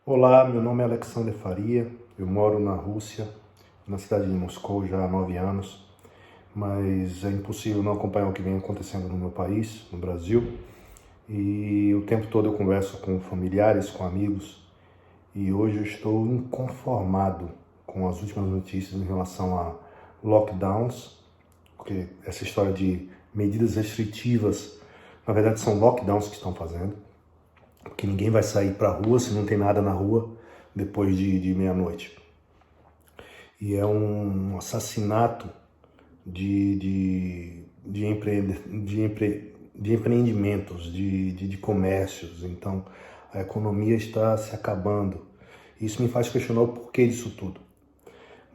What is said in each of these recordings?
Olá, meu nome é Alexander Faria, eu moro na Rússia, na cidade de Moscou já há 9 anos, mas é impossível não acompanhar o que vem acontecendo no meu país, no Brasil, e o tempo todo eu converso com familiares, com amigos, e hoje eu estou inconformado com as últimas notícias em relação a lockdowns, porque essa história de medidas restritivas, na verdade são lockdowns que estão fazendo, que ninguém vai sair para a rua se não tem nada na rua depois de meia-noite. E é um assassinato de empreendimentos, de comércios. Então, a economia está se acabando. Isso me faz questionar o porquê disso tudo.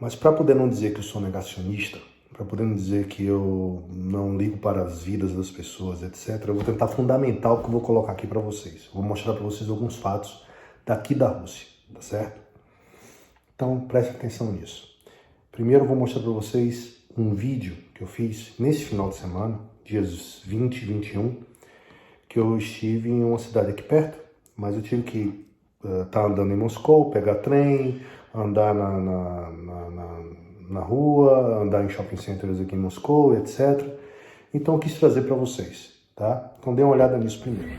Mas para poder não dizer que eu sou negacionista, para poder não dizer que eu não ligo para as vidas das pessoas, etc., eu vou tentar fundamentar o que eu vou colocar aqui para vocês. Vou mostrar para vocês alguns fatos daqui da Rússia, tá certo? Então, preste atenção nisso. Primeiro, eu vou mostrar para vocês um vídeo que eu fiz nesse final de semana, dias 20 e 21, que eu estive em uma cidade aqui perto, mas eu tive que estar andando em Moscou, pegar trem, andar na rua, andar em shopping centers aqui em Moscou, etc. Então eu quis trazer para vocês, tá? Então dê uma olhada nisso primeiro.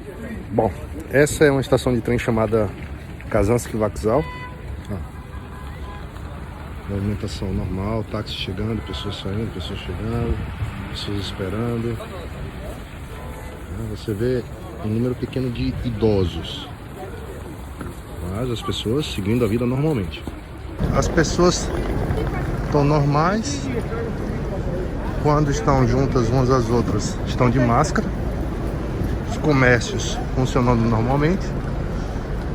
Bom, essa é uma estação de trem chamada Kazansky Vokzal. Movimentação normal, táxi chegando, pessoas saindo, pessoas chegando, pessoas esperando. Você vê um número pequeno de idosos, mas as pessoas seguindo a vida normalmente. As pessoas estão normais quando estão juntas umas às outras, estão de máscara. Os comércios funcionando normalmente,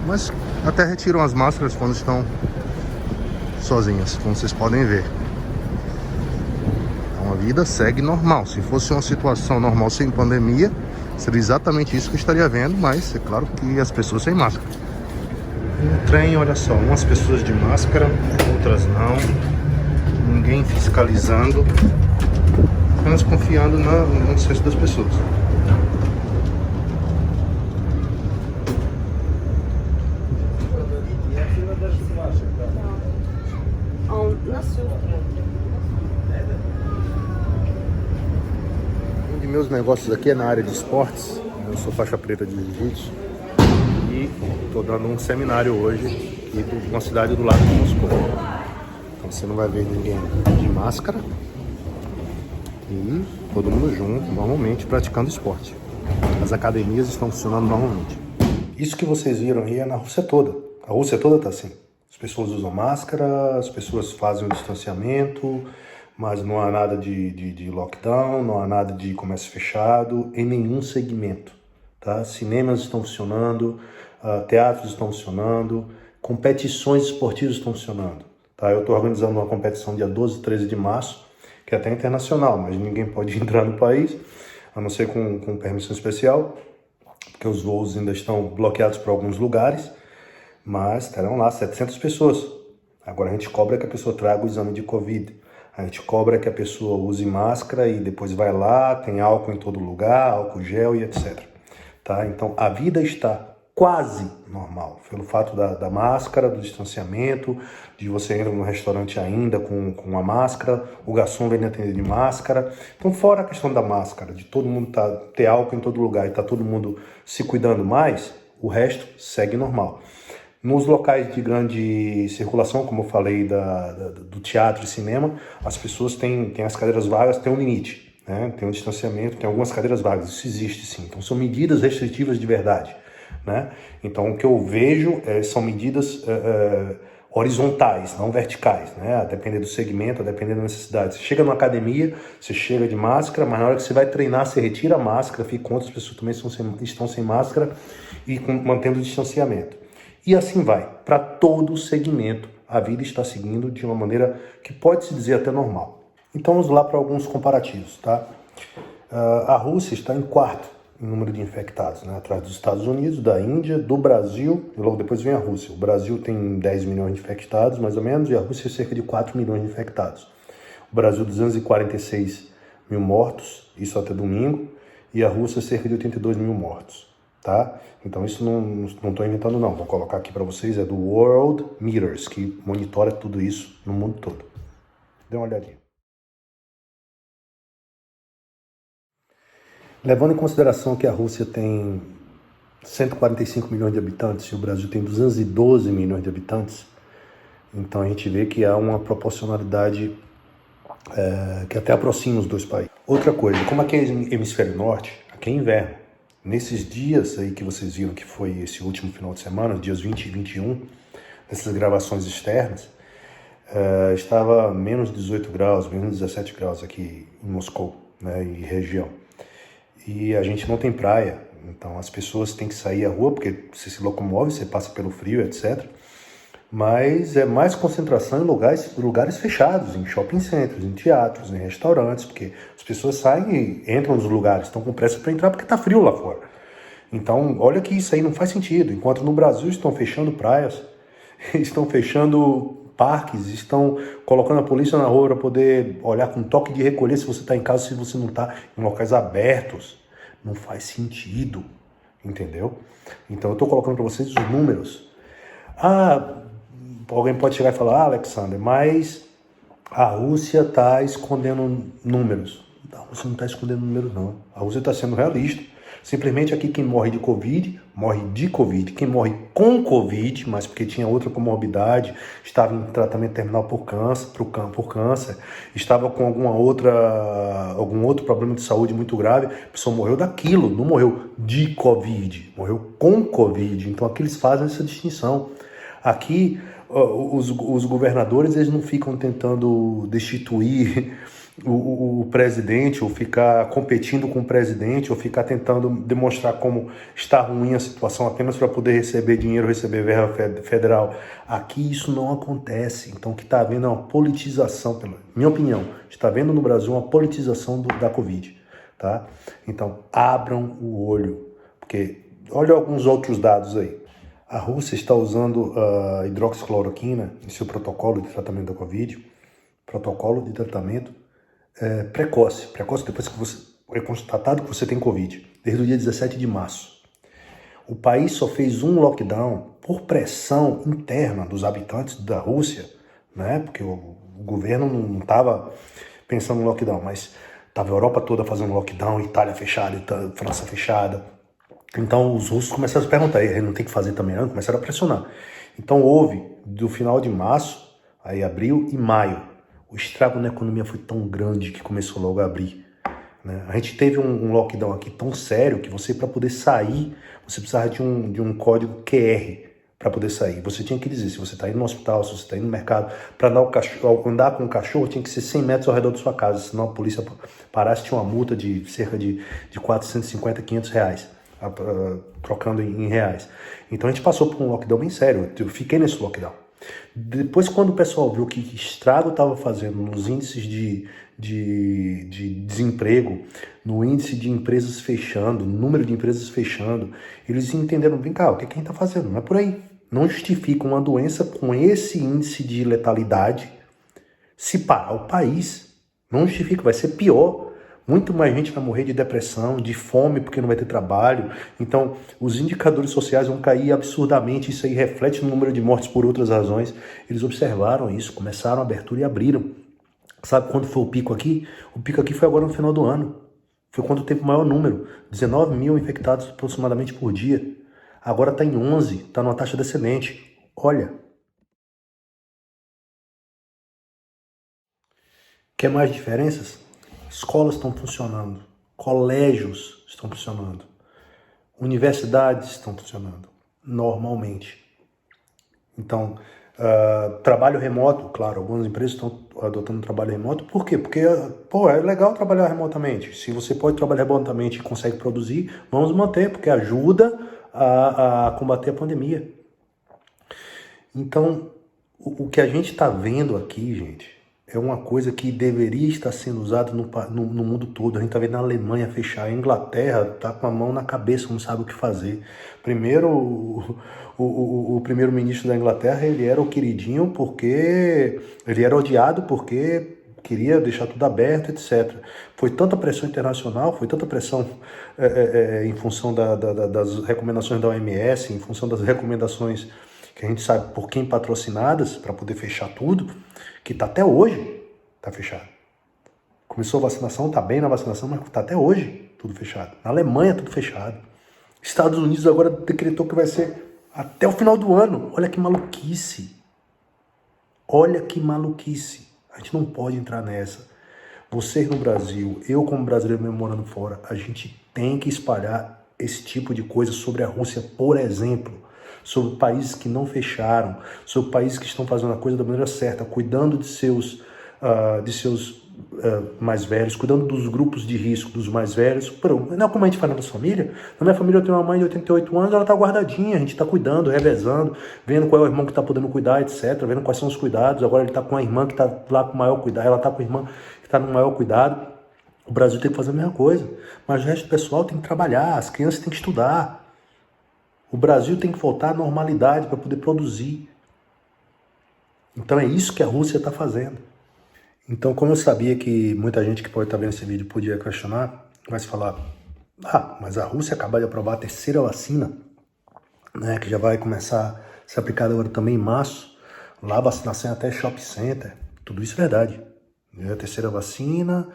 mas até retiram as máscaras quando estão sozinhas, como vocês podem ver. Então a vida segue normal. Se fosse uma situação normal sem pandemia, seria exatamente isso que eu estaria vendo, mas é claro que as pessoas sem máscara. No trem, olha só, umas pessoas de máscara, outras não, ninguém fiscalizando, apenas confiando no senso das pessoas. Um de meus negócios aqui é na área de esportes. Eu sou faixa preta de jiu-jitsu e estou dando um seminário hoje aqui de uma cidade do lado de Moscou. Então você não vai ver ninguém de máscara e todo mundo junto, normalmente praticando esporte. As academias estão funcionando normalmente. Isso que vocês viram aí é na Rússia toda. A Rússia toda está assim. As pessoas usam máscara, as pessoas fazem o distanciamento, mas não há nada de lockdown, não há nada de comércio fechado em nenhum segmento. Tá? Cinemas estão funcionando, teatros estão funcionando, competições esportivas estão funcionando. Tá? Eu estou organizando uma competição dia 12 e 13 de março, que é até internacional, mas ninguém pode entrar no país, a não ser com permissão especial, porque os voos ainda estão bloqueados por alguns lugares, mas terão lá 700 pessoas. Agora a gente cobra que a pessoa traga o exame de Covid, a gente cobra que a pessoa use máscara e depois vai lá, tem álcool em todo lugar, álcool gel e etc. Tá? Então a vida está quase normal, pelo fato da máscara, do distanciamento, de você entrar no restaurante ainda com a máscara, o garçom vem atender de máscara. Então, fora a questão da máscara, de todo mundo ter álcool em todo lugar e tá todo mundo se cuidando mais, o resto segue normal. Nos locais de grande circulação, como eu falei do teatro e cinema, as pessoas têm as cadeiras vagas, tem um limite, né? Tem um distanciamento, tem algumas cadeiras vagas, isso existe sim. Então são medidas restritivas de verdade, né? Então o que eu vejo são medidas horizontais, não verticais, né? A depender do segmento, a depender da necessidade. Você chega numa academia, você chega de máscara, mas na hora que você vai treinar, você retira a máscara, fica com outras pessoas também estão sem máscara e mantendo o distanciamento. E assim vai, para todo o segmento, a vida está seguindo de uma maneira que pode-se dizer até normal. Então vamos lá para alguns comparativos, tá? A Rússia está em quarto em número de infectados, né? Atrás dos Estados Unidos, da Índia, do Brasil, e logo depois vem a Rússia. O Brasil tem 10 milhões de infectados, mais ou menos, e a Rússia cerca de 4 milhões de infectados. O Brasil, 246 mil mortos, isso até domingo, e a Rússia, cerca de 82 mil mortos. tá? Então isso não estou inventando não, vou colocar aqui para vocês, é do World Meters, que monitora tudo isso no mundo todo. Dê uma olhadinha. Levando em consideração que a Rússia tem 145 milhões de habitantes e o Brasil tem 212 milhões de habitantes, então a gente vê que há uma proporcionalidade que até aproxima os dois países. Outra coisa, como aqui é hemisfério norte, aqui é inverno. Nesses dias aí que vocês viram que foi esse último final de semana, dias 20 e 21, nessas gravações externas, estava menos 18 graus, menos 17 graus aqui em Moscou, né, e região. E a gente não tem praia, então as pessoas têm que sair à rua, porque você se locomove, você passa pelo frio, etc. Mas é mais concentração em lugares fechados, em shopping centers, em teatros, em restaurantes, porque as pessoas saem e entram nos lugares, estão com pressa para entrar porque está frio lá fora. Então, olha que isso aí não faz sentido. Enquanto no Brasil estão fechando praias, estão fechando parques, estão colocando a polícia na rua para poder olhar com toque de recolher se você está em casa, se você não está em locais abertos. Não faz sentido, entendeu? Então, eu estou colocando para vocês os números. Alguém pode chegar e falar, Alexander, mas a Rússia está escondendo números. A Rússia não está escondendo números, não. A Rússia está sendo realista. Simplesmente aqui quem morre de Covid, morre de Covid. Quem morre com Covid, mas porque tinha outra comorbidade, estava em tratamento terminal por câncer, estava com algum outro problema de saúde muito grave, a pessoa morreu daquilo, não morreu de Covid, morreu com Covid. Então aqui eles fazem essa distinção. Aqui os governadores eles não ficam tentando destituir o presidente, ou ficar competindo com o presidente, ou ficar tentando demonstrar como está ruim a situação apenas para poder receber dinheiro, receber verba federal. Aqui isso não acontece. Então o que está havendo é uma politização, pela minha opinião, está havendo no Brasil uma politização da Covid. Tá? Então abram o olho, porque olha alguns outros dados aí. A Rússia está usando a hidroxicloroquina em seu protocolo de tratamento da Covid, protocolo de tratamento precoce depois que você é constatado que você tem Covid, desde o dia 17 de março. O país só fez um lockdown por pressão interna dos habitantes da Rússia, né? Porque o governo não estava pensando no lockdown, mas estava a Europa toda fazendo lockdown, Itália fechada, França fechada. Então os russos começaram a se perguntar, aí não tem que fazer também não? Começaram a pressionar. Então houve, do final de março, aí abril e maio, o estrago na economia foi tão grande que começou logo a abrir. Né? A gente teve um lockdown aqui tão sério que você, para poder sair, você precisava de um código QR para poder sair. Você tinha que dizer se você está indo no hospital, se você está indo no mercado. Para andar com o cachorro tinha que ser 100 metros ao redor da sua casa, senão a polícia parasse, tinha uma multa de cerca de 450, 500 reais, trocando em reais. Então a gente passou por um lockdown bem sério, eu fiquei nesse lockdown. Depois, quando o pessoal viu que estrago estava fazendo nos índices de desemprego, no índice de empresas fechando, no número de empresas fechando, eles entenderam, vem cá, o que a gente está fazendo? Não é por aí. Não justifica uma doença com esse índice de letalidade se parar o país. Não justifica, vai ser pior. Muito mais gente vai morrer de depressão, de fome, porque não vai ter trabalho. Então, os indicadores sociais vão cair absurdamente. Isso aí reflete no número de mortes por outras razões. Eles observaram isso, começaram a abertura e abriram. Sabe quando foi o pico aqui? O pico aqui foi agora no final do ano. Foi quando teve o maior número. 19 mil infectados aproximadamente por dia. Agora está em 11, está numa taxa descendente. Olha. Quer mais diferenças? Escolas estão funcionando, colégios estão funcionando, universidades estão funcionando normalmente. Então, trabalho remoto, claro, algumas empresas estão adotando trabalho remoto. Por quê? Porque, é legal trabalhar remotamente. Se você pode trabalhar remotamente e consegue produzir, vamos manter, porque ajuda a combater a pandemia. Então, o que a gente está vendo aqui, gente, é uma coisa que deveria estar sendo usada no mundo todo. A gente está vendo a Alemanha fechar, a Inglaterra está com a mão na cabeça, não sabe o que fazer. Primeiro, o primeiro-ministro da Inglaterra, ele era o queridinho porque ele era odiado porque queria deixar tudo aberto, etc. Foi tanta pressão internacional, foi tanta pressão em função das recomendações da OMS, em função das recomendações que a gente sabe por quem patrocinadas, para poder fechar tudo, que está até hoje, está fechado. Começou a vacinação, está bem na vacinação, mas está até hoje tudo fechado. Na Alemanha, tudo fechado. Estados Unidos agora decretou que vai ser até o final do ano. Olha que maluquice. Olha que maluquice. A gente não pode entrar nessa. Vocês no Brasil, eu como brasileiro mesmo morando fora, a gente tem que espalhar esse tipo de coisa sobre a Rússia, por exemplo. Sobre países que não fecharam, sobre países que estão fazendo a coisa da maneira certa, cuidando de seus mais velhos, cuidando dos grupos de risco dos mais velhos. Não é como a gente faz na nossa família. Na minha família eu tenho uma mãe de 88 anos, ela está guardadinha, a gente está cuidando, revezando, vendo qual é o irmão que está podendo cuidar, etc. Vendo quais são os cuidados. Agora ele está com a irmã que está lá com o maior cuidado, ela está com a irmã que está no maior cuidado. O Brasil tem que fazer a mesma coisa. Mas o resto do pessoal tem que trabalhar, as crianças têm que estudar. O Brasil tem que voltar à normalidade para poder produzir. Então é isso que a Rússia está fazendo. Então, como eu sabia que muita gente que pode estar vendo esse vídeo podia questionar, vai se falar, mas a Rússia acabou de aprovar a terceira vacina, né, que já vai começar a ser aplicada agora também em março. Lá a vacinação é até shopping center. Tudo isso é verdade. É a terceira vacina,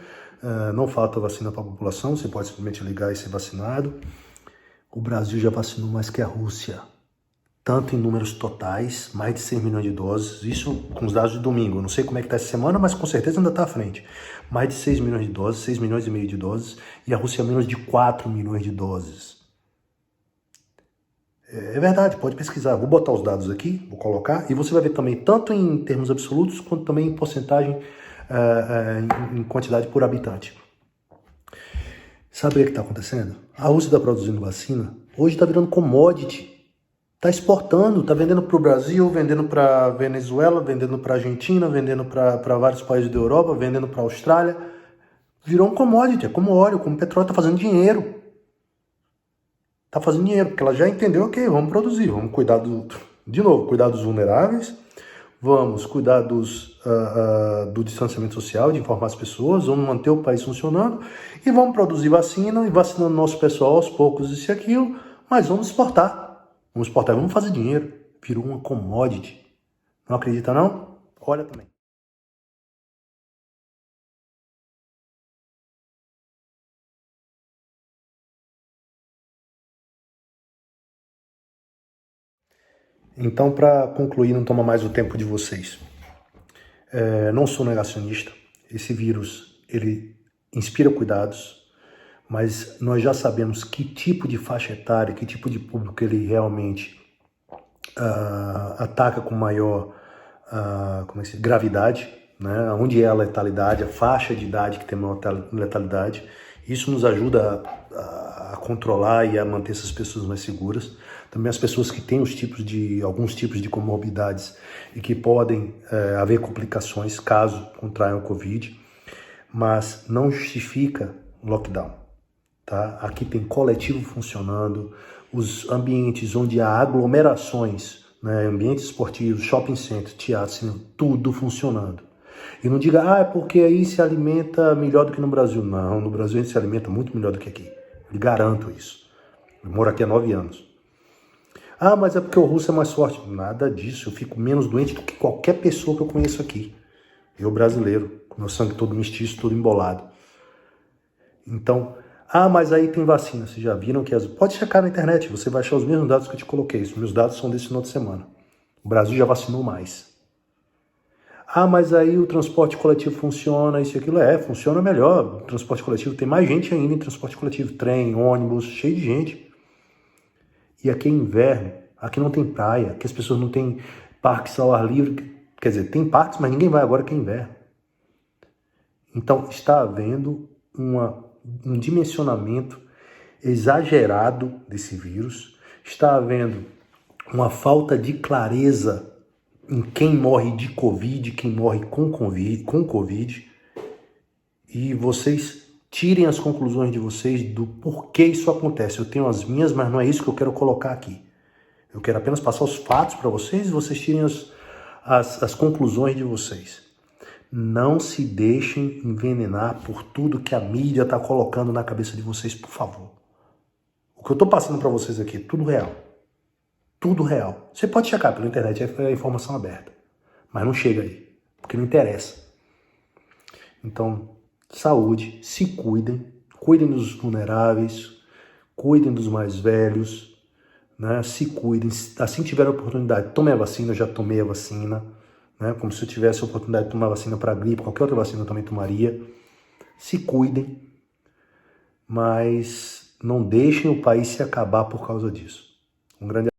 não falta vacina para a população, você pode simplesmente ligar e ser vacinado. O Brasil já vacinou mais que a Rússia. Tanto em números totais, mais de 6 milhões de doses, isso com os dados de domingo. Não sei como é que está essa semana, mas com certeza ainda está à frente. Mais de 6 milhões de doses, 6 milhões e meio de doses, e a Rússia menos de 4 milhões de doses. É verdade, pode pesquisar. Vou botar os dados aqui, vou colocar, e você vai ver também, tanto em termos absolutos, quanto também em porcentagem, em quantidade por habitante. Sabe o que está acontecendo? A Rússia está produzindo vacina, hoje está virando commodity. Está exportando, está vendendo para o Brasil, vendendo para Venezuela, vendendo para Argentina, vendendo para vários países da Europa, vendendo para a Austrália. Virou um commodity, é como óleo, como petróleo, está fazendo dinheiro. Está fazendo dinheiro, porque ela já entendeu, ok, vamos produzir, vamos cuidar cuidar dos vulneráveis, vamos cuidar do distanciamento social, de informar as pessoas, vamos manter o país funcionando e vamos produzir vacina e vacinando nosso pessoal aos poucos, isso e aquilo, mas vamos exportar. Vamos exportar, vamos fazer dinheiro. Virou uma commodity. Não acredita não? Olha também. Então, para concluir, não toma mais o tempo de vocês. Não sou negacionista. Esse vírus, ele inspira cuidados, mas nós já sabemos que tipo de faixa etária, que tipo de público ele realmente ataca com maior gravidade, né? Onde é a letalidade, a faixa de idade que tem maior letalidade. Isso nos ajuda a controlar e a manter essas pessoas mais seguras. Também as pessoas que têm alguns tipos de comorbidades e que podem haver complicações caso contraiam o Covid, mas não justifica o lockdown. Tá? Aqui tem coletivo funcionando, os ambientes onde há aglomerações, né, ambientes esportivos, shopping center, teatro, cinema, tudo funcionando. E não diga, é porque aí se alimenta melhor do que no Brasil. Não, no Brasil a gente se alimenta muito melhor do que aqui. Eu garanto isso. Eu moro aqui há 9 anos. Mas é porque o russo é mais forte. Nada disso, eu fico menos doente do que qualquer pessoa que eu conheço aqui. Eu brasileiro, com meu sangue todo mestiço, todo embolado. Então, mas aí tem vacina. Vocês já viram que pode checar na internet, você vai achar os mesmos dados que eu te coloquei. Os meus dados são desse final de semana. O Brasil já vacinou mais. Mas aí o transporte coletivo funciona, isso e aquilo. Funciona melhor. O transporte coletivo tem mais gente ainda em transporte coletivo. Trem, ônibus, cheio de gente. E aqui é inverno, aqui não tem praia, aqui as pessoas não têm parques ao ar livre. Quer dizer, tem parques, mas ninguém vai agora que é inverno. Então está havendo um dimensionamento exagerado desse vírus, está havendo uma falta de clareza em quem morre de Covid, quem morre com Covid, e vocês tirem as conclusões de vocês do porquê isso acontece. Eu tenho as minhas, mas não é isso que eu quero colocar aqui. Eu quero apenas passar os fatos para vocês e vocês tirem as conclusões de vocês. Não se deixem envenenar por tudo que a mídia está colocando na cabeça de vocês, por favor. O que eu estou passando para vocês aqui é tudo real. Tudo real. Você pode checar pela internet, é informação aberta. Mas não chega aí, porque não interessa. Então, saúde, se cuidem. Cuidem dos vulneráveis, cuidem dos mais velhos, né? Se cuidem. Assim que tiver a oportunidade, tome a vacina. Eu já tomei a vacina, né? Como se eu tivesse a oportunidade de tomar vacina para gripe, qualquer outra vacina eu também tomaria. Se cuidem, mas não deixem o país se acabar por causa disso. Um grande